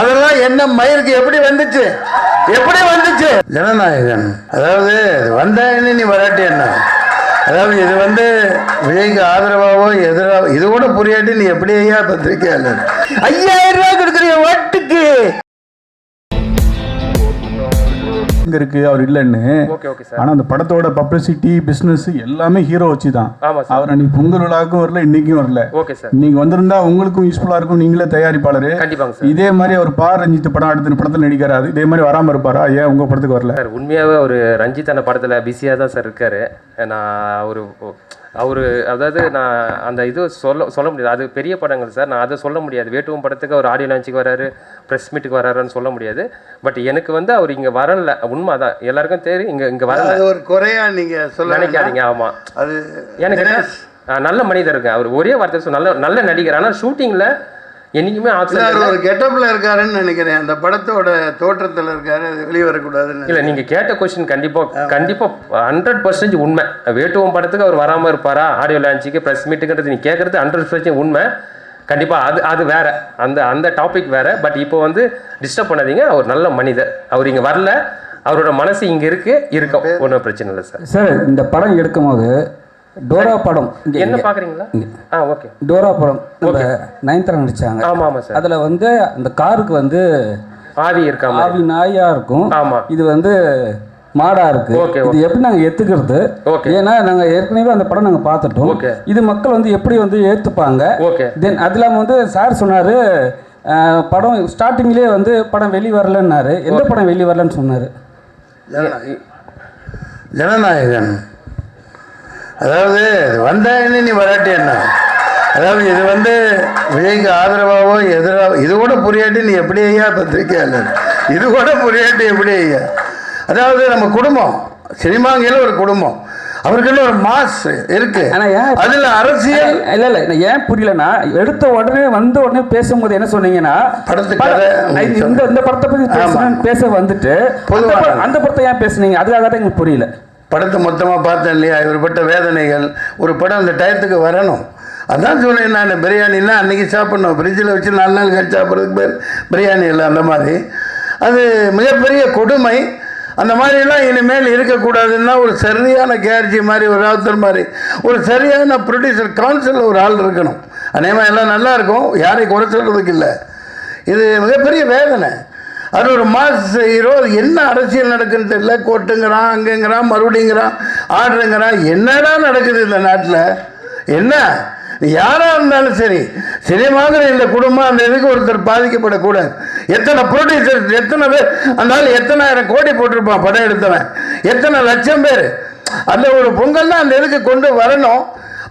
அதெல்லாம் என்ன மயிருக்கு எப்படி வந்துச்சு ஜனநாயகன். அதாவது வந்தாயின்னு நீ வராட்டி என்ன, அதாவது இது விஜய்க்கு ஆதரவாவோ எதிராவோ இது கூட புரியாட்டி நீ எப்படி ஐயா பத்திரிக்கையாளர் 5000 ரூபாய் கொடுக்குறீங்க ஓட்டுக்கு இருக்கு அவர் இல்லைன்னு. ஆனா அந்த படத்தோட பப்ளிசிட்டி பிசினஸ் எல்லாமே ஹீரோ வச்சு தான். அவர் அன்னைக்கு பொங்கல் விழாவுக்கும் வரல, இன்னைக்கும் வரல. இன்னைக்கு வந்திருந்தா உங்களுக்கும் யூஸ்ஃபுல்லா இருக்கும், நீங்களே தயாரிப்பாளர். இதே மாதிரி அவர் ரஞ்சித் படம் அடுத்த படத்தில் நடிக்கிறாரு, இதே மாதிரி வராம இருப்பாரா? ஏன் உங்க படத்துக்கு வரல? உண்மையாவே ஒரு ரஞ்சித் அந்த படத்துல பிஸியா தான் சார் இருக்காரு. நான் அவரு அதாவது நான் அந்த இது சொல்ல முடியாது, அது பெரிய படங்கள் சார், நான் அதை சொல்ல முடியாது. வேட்டுவம் படத்துக்கு அவர் ஆடியோ லான்ச்சுக்கு வராரு, ப்ரெஸ் மீட்டுக்கு வராருன்னு சொல்ல முடியாது. பட் எனக்கு அவர் இங்கே வரல, உண்மை தான், எல்லாருக்கும் தெரியும். இங்கே வரல, ஒரு குறையா நீங்கள் சொல்ல நினைக்காதீங்க. ஆமாம், அது எனக்கு நல்ல மனிதர் இருக்கு, அவர் ஒரே வார்த்தை நல்ல நடிகர். ஆனால் ஷூட்டிங்கில் என்னைக்குமே ஒரு கெட்டப்ல இருக்காருன்னு நினைக்கிறேன். அந்த படத்தோட தோற்றத்தில் இருக்காரு, அது வெளியே வரக்கூடாதுன்னு. இல்லை, நீங்கள் கேட்ட கொஸ்டின் கண்டிப்பாக 100% உண்மை. வேட்டுவம் படத்துக்கு அவர் வராமல் இருப்பாரா, ஆடியோ லான்ச்சுக்கு ப்ரெஸ் மீட்டுங்கிறது நீங்கள் கேட்குறது 100% உண்மை. கண்டிப்பாக அது வேற, அந்த டாபிக் வேற. பட் இப்போ டிஸ்டர்ப் பண்ணாதீங்க, அவர் நல்ல மனிதர். அவர் இங்கே வரல, அவரோட மனசு இங்கே இருக்கும், ஒன்றும் பிரச்சனை இல்லை சார். சார், இந்த படம் எடுக்கும் போது டோரா படம் என்ன பாக்குறீங்களா? ஓகே, டோரா படம் நம்ம நயன்தாரா நடிச்சாங்க. ஆமா சார். அதுல அந்த காருக்கு ஆவி இருக்கா, ஆவி நாயா இருக்கும். ஆமா, இது மாடா இருக்கு. இது எப்படி நாங்க ஏத்துக்கிறது? ஏன்னா நாங்க ஏற்கனவே அந்த படம் நாங்க பார்த்துட்டோம். இது மக்கள் எப்படி ஏத்துப்பாங்க? தென் அது இல்லாம சார் சொன்னாரு படம் ஸ்டார்டிங்லேயே படம் வெளி வரலன்னாரு. எந்த படம் வெளி வரலன்னு சொன்னாரு? ஜனநாயகன். அதாவது வந்தாயின்னு நீ வராட்டி என்ன, அதாவது இது விஜய்க்கு ஆதரவாவோ எதிராவோ இது கூட புரியாட்டி நீ எப்படி ஐயா பத்திரிக்கையாளர், இது கூட புரியாட்டி எப்படி ஐயா. அதாவது நம்ம குடும்பம், சினிமாங்கிற ஒரு குடும்பம், அவருக்குன்னு ஒரு மாஸ் இருக்கு. அதுல அரசியல் இல்ல ஏன் புரியலன்னா, எடுத்த உடனே உடனே பேசும்போது என்ன சொன்னீங்கன்னா, இந்த படத்தை பத்தி பேச வந்துட்டு அந்த படத்தை ஏன் பேசுனீங்க? அதுக்காக தான் எங்களுக்கு புரியல. படத்தை மொத்தமாக பார்த்தேன் இல்லையா, இவர் பட்ட வேதனைகள். ஒரு படம் அந்த டயத்துக்கு வரணும். அதான் சொன்னேன் நான், பிரியாணின்னா அன்றைக்கி சாப்பிட்ணும், ஃப்ரிட்ஜில் வச்சு 4 நாள் கழிச்சு சாப்பிட்றதுக்கு பேர் பிரியாணி இல்லை. அந்த மாதிரி அது மிகப்பெரிய கொடுமை. அந்த மாதிரிலாம் இனிமேல் இருக்கக்கூடாதுன்னா ஒரு சரியான கேர்ஜி மாதிரி, ஒரு ராவுத்தர் மாதிரி ஒரு சரியான ப்ரொடியூசர் கவுன்சிலில் ஒரு ஆள் இருக்கணும். அநேகமாக எல்லாம் நல்லாயிருக்கும், யாரையும் குறை சொல்கிறதுக்கு இல்லை. இது மிகப்பெரிய வேதனை. அது ஒரு மாஸ் ஹீரோ, என்ன அரசியல் நடக்குன்னு தெரியல. கோட்டுங்கிறான், அங்கேங்கிறான், மறுபடிங்கிறான், ஆர்டருங்கிறான். என்னடா நடக்குது இந்த நாட்டில்? என்ன யாராக இருந்தாலும் சரி, சினிமாங்கிற இந்த குடும்பம் அந்த இதுக்கு ஒருத்தர் பாதிக்கப்படக்கூடாது. எத்தனை ப்ரொடியூசர், எத்தனை பேர், அதனால எத்தனை ஆயிரம் கோடி போட்டிருப்பான் படம் எடுத்தவன், எத்தனை லட்சம் பேர். அந்த ஒரு பொங்கல் தான் அந்த இதுக்கு கொண்டு வரணும்.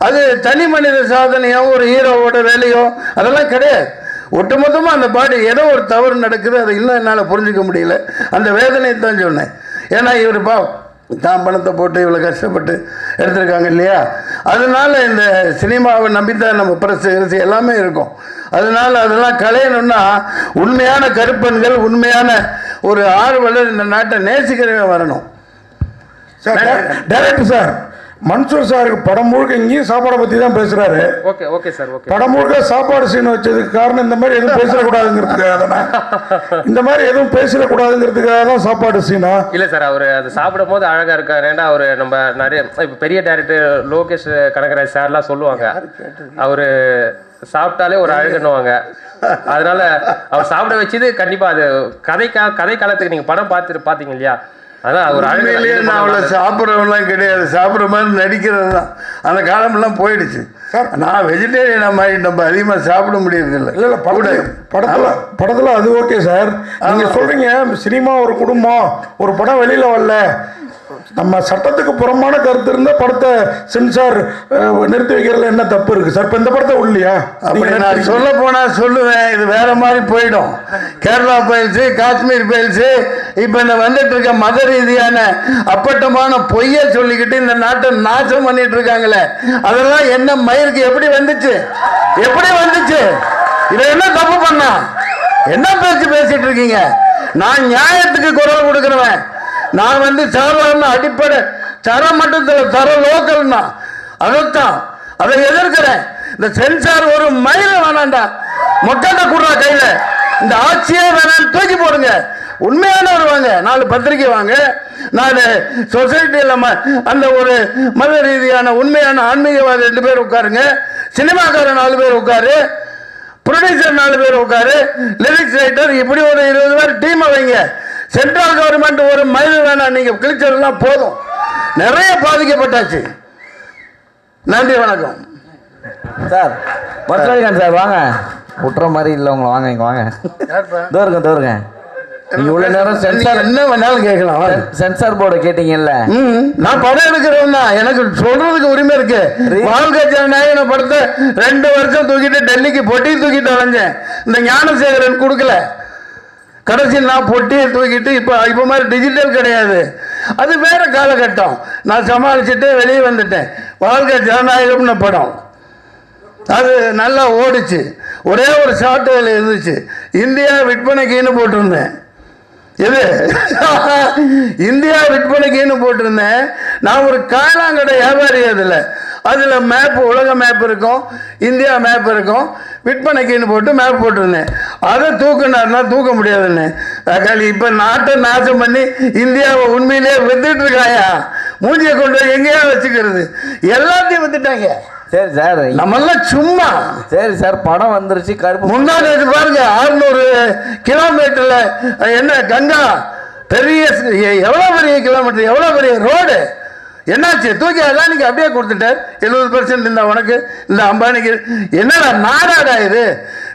அது தனி மனித சாதனையோ ஒரு ஹீரோவோட வேலையோ அதெல்லாம் கிடையாது. ஒட்டுமொத்தமாக அந்த பாடி ஏதோ ஒரு தவறு நடக்குது, அதை இன்னும் என்னால் புரிஞ்சிக்க முடியல. அந்த வேதனையை தான் சொன்னேன். ஏன்னா இவர் தான் பணத்தை போட்டு இவ்வளோ கஷ்டப்பட்டு எடுத்திருக்காங்க இல்லையா. அதனால இந்த சினிமாவை நம்பித்தான் நம்ம பிரஸ் எல்லாமே இருக்கும். அதனால அதெல்லாம் களையணும்னா உண்மையான கருப்பன்கள், உண்மையான ஒரு ஆர்வலர், இந்த நாட்டை நேசிக்கிறவங்க வரணும். சார், டைரக்டர் சார், மன்சூர் சாருக்கு படம் முழுக்க இங்கேயும் சாப்பாடை பற்றி தான் பேசுகிறாரு. Okay sir. படம் முழுக்க சாப்பாடு சீன் வச்சதுக்கு காரணம் இந்த மாதிரி எதுவும் பேசிடக்கூடாதுங்கிறதுக்காக தானே, இந்த மாதிரி எதுவும் பேசிடக்கூடாதுங்கிறதுக்காக தான் சாப்பாடு சீனா? இல்லை சார், அவர் அது சாப்பிடும் போது அழகாக இருக்காரு. ஏன்னா அவர் நம்ம நிறைய இப்போ பெரிய டைரக்டர் லோகேஷ் கனகராஜ் சார்லாம் சொல்லுவாங்க, அவர் சாப்பிட்டாலே ஒரு அழகுன்னுவாங்க. அதனால அவர் சாப்பிட வச்சது கண்டிப்பாக அது கதை காலத்துக்கு நீங்கள் படம் பார்த்தீங்க இல்லையா, அதான் ஒரு அழகிலேயே நான் அவ்வளோ சாப்பிட்றவங்களாம் கிடையாது, சாப்பிட்ற மாதிரி நடிக்கிறது தான். அந்த காலமெல்லாம் போயிடுச்சு. நான் வெஜிடேரியனாக மாதிரி நம்ம அதிகமாக சாப்பிட முடியறதில்லை. இல்லை படத்தில் அது ஓகே சார். நீங்கள் சொல்கிறீங்க சினிமா ஒரு குடும்பம், ஒரு படம் வெளியில் வரல, நம்ம சட்டத்துக்கு புறமான கருத்து இருந்தால் படத்தை சென்சார் நிறுத்தி வைக்கிறதுல என்ன தப்பு இருக்குது சார்? இப்போ இந்த படத்தை உள்ளியா? அப்படி நான் சொல்ல போனால் சொல்லுவேன், இது வேற மாதிரி போயிடும். கேரளா பயில்ஸு, காஷ்மீர் பயில்ஸு, இப்போ இந்த வந்துட்டு இருக்க மத ரீதியான அப்பட்டமான பொய்யை சொல்லிக்கிட்டு இந்த நாட்டை நாசம் பண்ணிட்டு இருக்காங்களே, அதெல்லாம் என்ன மயிருக்கு எப்படி வந்துச்சு? இதை என்ன தப்பு பண்ணா? என்ன பேசிட்டு இருக்கீங்க? நான் நியாயத்துக்கு குரல் கொடுக்கிறவன். நான் சாதாரண அடிப்படை தர மட்டத்தில் தர லோக்கல்னா அதைத்தான், அதை எதிர்க்கிறேன். இந்த சென்சார் ஒரு மயில வேணாண்டா, மொக்கத்தை கூடுறா கையில், இந்த ஆட்சியே வேணாம், தூக்கி போடுங்க. உண்மையானவர் வாங்க, 4 பத்திரிக்கை வாங்க, 4 சொசைட்டியில் அந்த ஒரு மத ரீதியான உண்மையான ஆன்மீகவாதி 2 பேர் உட்காருங்க, சினிமாக்காரர் 4 பேர் உட்காரு, ப்ரொடியூசர் 4 பேர் உட்காரு, லிரிக்ஸ் ரைட்டர், இப்படி ஒரு 20 பேர் டீமை வைங்க. சென்ட்ரல் கவர்மெண்ட் ஒரு மைல் வேணாம், நீங்க கிழிச்சதெல்லாம் போதும். நிறைய பாதிக்கப்பட்டாச்சு. நன்றி, வணக்கம் சார். மருத்துவகான் சார் வாங்க, விட்டுற மாதிரி இல்லை உங்களை, வாங்க இங்கே வாங்க. தோருங்க நீங்க உள்ள நேரம் சென்சார் என்ன வேணாலும் கேட்கலாம். சென்சார் போர்டை கேட்டீங்கல்ல, நான் படம் எடுக்கிறவன் தான், எனக்கு சொல்றதுக்கு உரிமை இருக்கு. வாழ்க்கை ஜனநாயகம் படத்தை 2 வருஷம் தூக்கிட்டு டெல்லிக்கு பொட்டி தூக்கிட்டு அலைஞ்சேன். இந்த ஞானசேகரன் கொடுக்கல, கடைசியில் நான் பொட்டியை தூக்கிட்டு இப்போ மாதிரி டிஜிட்டல் கிடையாது, அது வேற காலகட்டம். நான் சமாளிச்சுட்டு வெளியே வந்துட்டேன். வாழ்க்கை ஜனநாயகம்னு படம் அது நல்லா ஓடிச்சு. ஒரே ஒரு ஷார்ட் இருந்துச்சு, இந்தியா விற்பனைக்குன்னு போட்டிருந்தேன். இது இந்தியா விற்பனைக்குன்னு போட்டிருந்தேன். நான் ஒரு காலாங்கடை வியாபாரி. அதில் மேப், உலக மேப் இருக்கும், இந்தியா மேப் இருக்கும், விற்பனைக்குன்னு போட்டு மேப் போட்டிருந்தேன். அதை தூக்குனாருன்னா தூக்க முடியாதுன்னு தக்காளி. இப்போ நாட்டை நாசம் பண்ணி இந்தியாவை உண்மையிலேயே வித்துட்டு இருக்காயா? மூஞ்சியை கொண்டு எங்கேயா வச்சுக்கிறது? எல்லாத்தையும் வித்துட்டாங்க. சரி சார், நம்மெல்லாம் சும்மா. சரி சார், படம் வந்துருச்சு. கருப்பு முன்னாடி பாருங்க, 600 கிலோமீட்டர்ல என்ன கங்கா, பெரிய எவ்வளோ பெரிய கிலோமீட்டர், எவ்வளோ பெரிய ரோடு. என்னாச்சு? தூக்கி அதானிக்கு அப்படியே கொடுத்துட்டார். 70% இந்த உனக்கு, இந்த அம்பானிக்கு. என்னடா நாடாடா இது?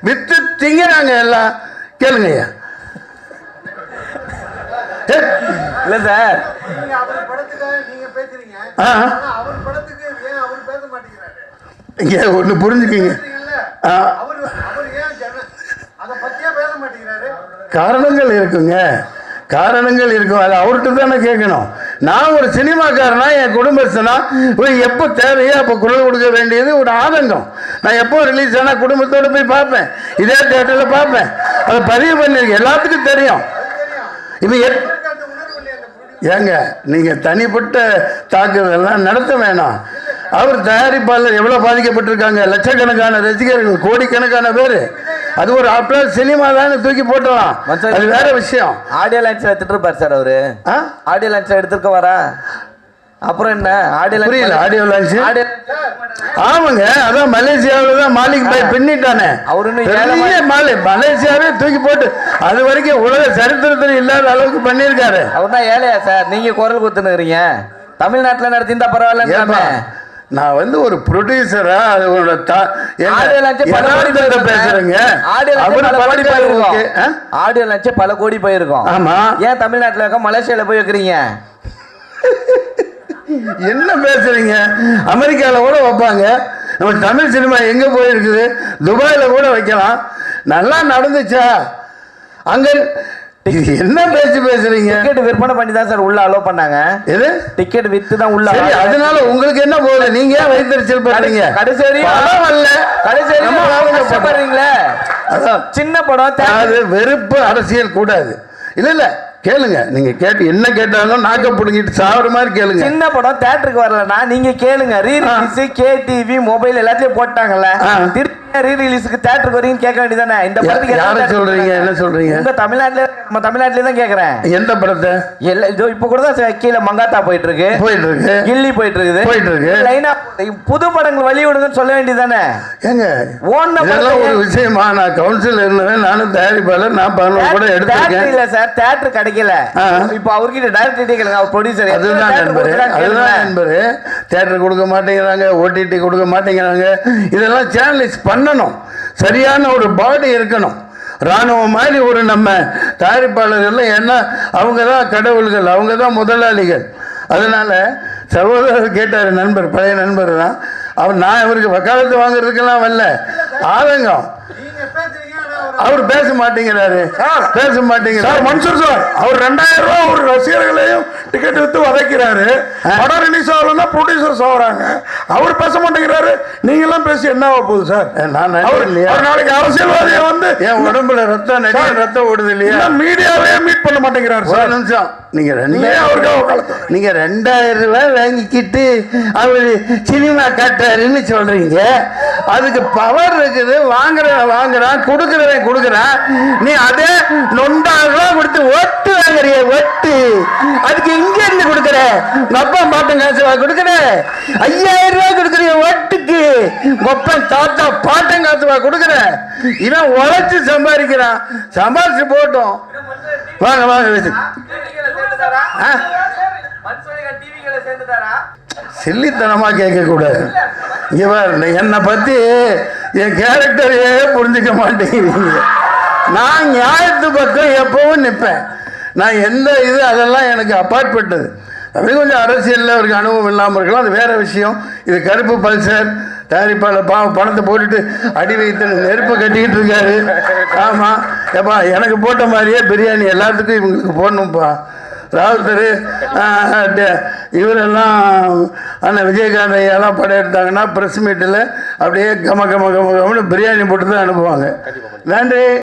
வித்து திங்கிறாங்க எல்லாம். கேளுங்கய்யா. இல்லை சார், இங்க ஒன்று புரிஞ்சுக்கிங்க. காரணங்கள் இருக்குங்க, காரணங்கள் இருக்கும். அது அவர்கிட்ட தானே கேட்கணும். நான் ஒரு சினிமாக்காரனா, என் குடும்பஸ்தனா, எப்போ தேவையோ அப்போ குரல் கொடுக்க வேண்டியது ஒரு ஆதங்கம். நான் எப்போ ரிலீஸ் ஆனால் குடும்பத்தோடு போய் பார்ப்பேன், இதே தேட்டரில் பார்ப்பேன். அதை பதிவு பண்ணிருக்கேன், எல்லாத்துக்கும் தெரியும். இப்போ ஏங்க நீங்கள் தனிப்பட்ட தாக்குதல்லாம் நடத்த வேணாம். அவர் தயாரிப்பாளர் எவ்வளோ பாதிக்கப்பட்டிருக்காங்க, லட்சக்கணக்கான ரசிகர்கள், கோடிக்கணக்கான பேர். அது ஒரு ஆஃப்டர் சினிமா தானே, தூக்கி போட்டலாம், அது வேற விஷயம். ஆடியோ லான்ச்ல எடுத்துட்டு இருப்பார் சார் அவரு. ஆடியோ லான்ச்ல எடுத்துருக்க வரா, அப்புறம் என்ன ஆடியோ புரியல? ஆடியோ லான்ச் ஆமாங்க, அதான் மலேசியாவில் தான் மாலிக் பாய் பின்னிட்டானே. மலேசியாவே தூக்கி போட்டு அது வரைக்கும் உலக சரித்திரத்தில் இல்லாத அளவுக்கு பண்ணியிருக்காரு. அவர் தான் ஏழையா சார்? நீங்க குரல் கொடுத்துனுறீங்க. தமிழ்நாட்டில் நடத்திருந்தா பரவாயில்ல. நான் வந்து ஒரு ப்ரொடியூசரா அதோட பேசுறேங்க. ஆடியோ லான்ச் பல கோடி போயிருக்கோம். ஆமா, ஏன் தமிழ்நாட்டில் இருக்க மலேசியாவில் போய் வைக்கிறீங்க? என்ன பேசுறீங்க? அமெரிக்காவில் கூட வைப்பாங்க. நம்ம தமிழ் சினிமா எங்க போயிருக்குது? துபாயில கூட வைக்கலாம். நல்லா நடந்துச்சா? அங்க என்ன பேசுறீங்க? டிக்கெட் விற்பனை பண்ணி தான் சார் உள்ள அலோவ் பண்ணாங்க. எது? டிக்கெட் வித்து தான் உள்ள. அதனால உங்களுக்கு என்ன போகுது? நீங்க வைத்தறிச்சல் பண்றீங்க. கடைசி வரையும் வரல, கடைசி வரையும் கஷ்டப்படுறீங்களே. அதான் சின்ன படம். அது வெறுப்பு அரசியல் கூடாது. இல்ல இல்ல, கேளுங்க. நீங்க கேட்டு என்ன கேட்டாலும் நாக்க புடுங்கிட்டு சாவற மாதிரி கேளுங்க. சின்ன படம் தியேட்டருக்கு வரலனா நீங்க கேளுங்க. ரீ ரிலீஸ் கேடிவி மொபைல் எல்லாத்தையும் போட்டாங்கல்ல, திருப்பி ரீ ரிலீஸ்க்கு தியேட்டருக்கு வரீங்க கேட்க வேண்டியதானே? இந்த படத்துக்கு யாரை சொல்றீங்க? என்ன சொல்றீங்க? இந்த தமிழ்நாட்டுல, நம்ம தமிழ்நாட்டுல தான் கேக்குறேன். எந்த படத்தை? எல்லாம் இதோ இப்ப கூட தான் கீழ மங்காத்தா போயிட்டு இருக்கு, கில்லி போயிட்டு இருக்கு. லைனா புது படங்கள் வழி விடுங்கன்னு சொல்ல வேண்டியதானே? ஏங்க இதெல்லாம் ஒரு விஷயமா? நான் கவுன்சில் இருந்தேன், நானும் தயாரிப்பாளர், நான் 11 கூட எடுத்துருக்கேன். இல்ல சார், தியேட்டர் கிடைக்கல. இப்ப அவர்கிட்ட டைரக்ட் கேளுங்க, அவர் ப்ரொடியூசர். அதுதான் நண்பரு, தியேட்டர் கொடுக்க மாட்டேங்கிறாங்க, ஓடிடி கொடுக்க மாட்டேங்கிறாங்க. இதெல்லாம் சேனலைஸ் பண்ணணும். சரியான ஒரு பாடி இருக்கணும். ராணுவம் மாதிரி ஒரு நம்ம தயாரிப்பாளர்கள், ஏன்னா அவங்க தான் கடவுள்கள், அவங்க தான் முதலாளிகள். அதனால சகோதரர் கேட்டார், நண்பர், பழைய நண்பர் தான் அவர். நான் இவருக்கு வக்காலத்து வாங்குறதுக்கெல்லாம் வரல, ஆதங்கம். அவர் பேச மாட்டேங்கிறாரு, பேச மாட்டேங்கிறாரு. மன்சூர் சார், அவர் 2000 ரூபாய் ஒரு ரசிகர்களையும் டிக்கெட் வித்து வதைக்கிறாரு. படம் ரிலீஸ் ஆகலன்னா ப்ரொடியூசர்ஸ் ஆகுறாங்க. அவர் பேச மாட்டேங்கிறாரு. நீங்க எல்லாம் பேசி என்ன ஆக போகுது சார்? நான் நாளைக்கு அரசியல்வாதியை வந்து என் உடம்புல ரத்தம் ஓடுது இல்லையா? மீடியாவே மீட் பண்ண மாட்டேங்கிறாரு சார். நிமிஷம், நீங்க 2000 ரூபாய் வாங்கிக்கிட்டு அவரு சினிமா காட்டுறாருன்னு சொல்றீங்க. அதுக்கு பவர் இருக்குது. வாங்குறான், கொடுக்குறவன் கொடுக்குற, நீ அதே நொண்டாக கொடுத்து ஒட்டு வாங்குறிய ஒட்டு, அதுக்கு இங்க இருந்து கொடுக்குற. உங்க அப்பா பாட்டன் காசு கொடுக்குற, 5000 ரூபாய் கொடுக்குறிய ஒட்டுக்கு. ஒப்பன் தாத்தா பாட்டன் காசு கொடுக்குற. இவன் உழைச்சு சம்பாதிக்கிறான், சம்பாதிச்சு போட்டோம். வாங்க வாங்க. சில்லித்தனமா கேட்க கூடாது. இங்க பாரு, என்னை பத்தி என் கேரக்டரையே புரிஞ்சுக்க மாட்டேங்கிறீங்க. நான் நியாயத்து பக்கம் எப்பவும் நிற்பேன். நான் எந்த இது அதெல்லாம் எனக்கு அப்பாற்பட்டது. அப்படி கொஞ்சம் அரசியலில் அவருக்கு அனுபவம் இல்லாமல் இருக்கலாம், அது வேற விஷயம். இது கருப்பு பல்சர் தயாரிப்பாளர் பணத்தை போட்டுட்டு அடி வைத்து நெருப்பை கட்டிக்கிட்டு இருக்காரு. ஆமாம் ஏப்பா, எனக்கு போட்ட மாதிரியே பிரியாணி எல்லாத்துக்கும் இவங்களுக்கு போடணும்ப்பா. ராவுத்தர் இவரெல்லாம் அண்ணன் விஜயகாந்த் ஐயாலாம் படம் எடுத்தாங்கன்னா ப்ரெஸ் மீட்டில் அப்படியே கம கம கம கமன்னு பிரியாணி போட்டு தான் அனுப்புவாங்க. நன்றி.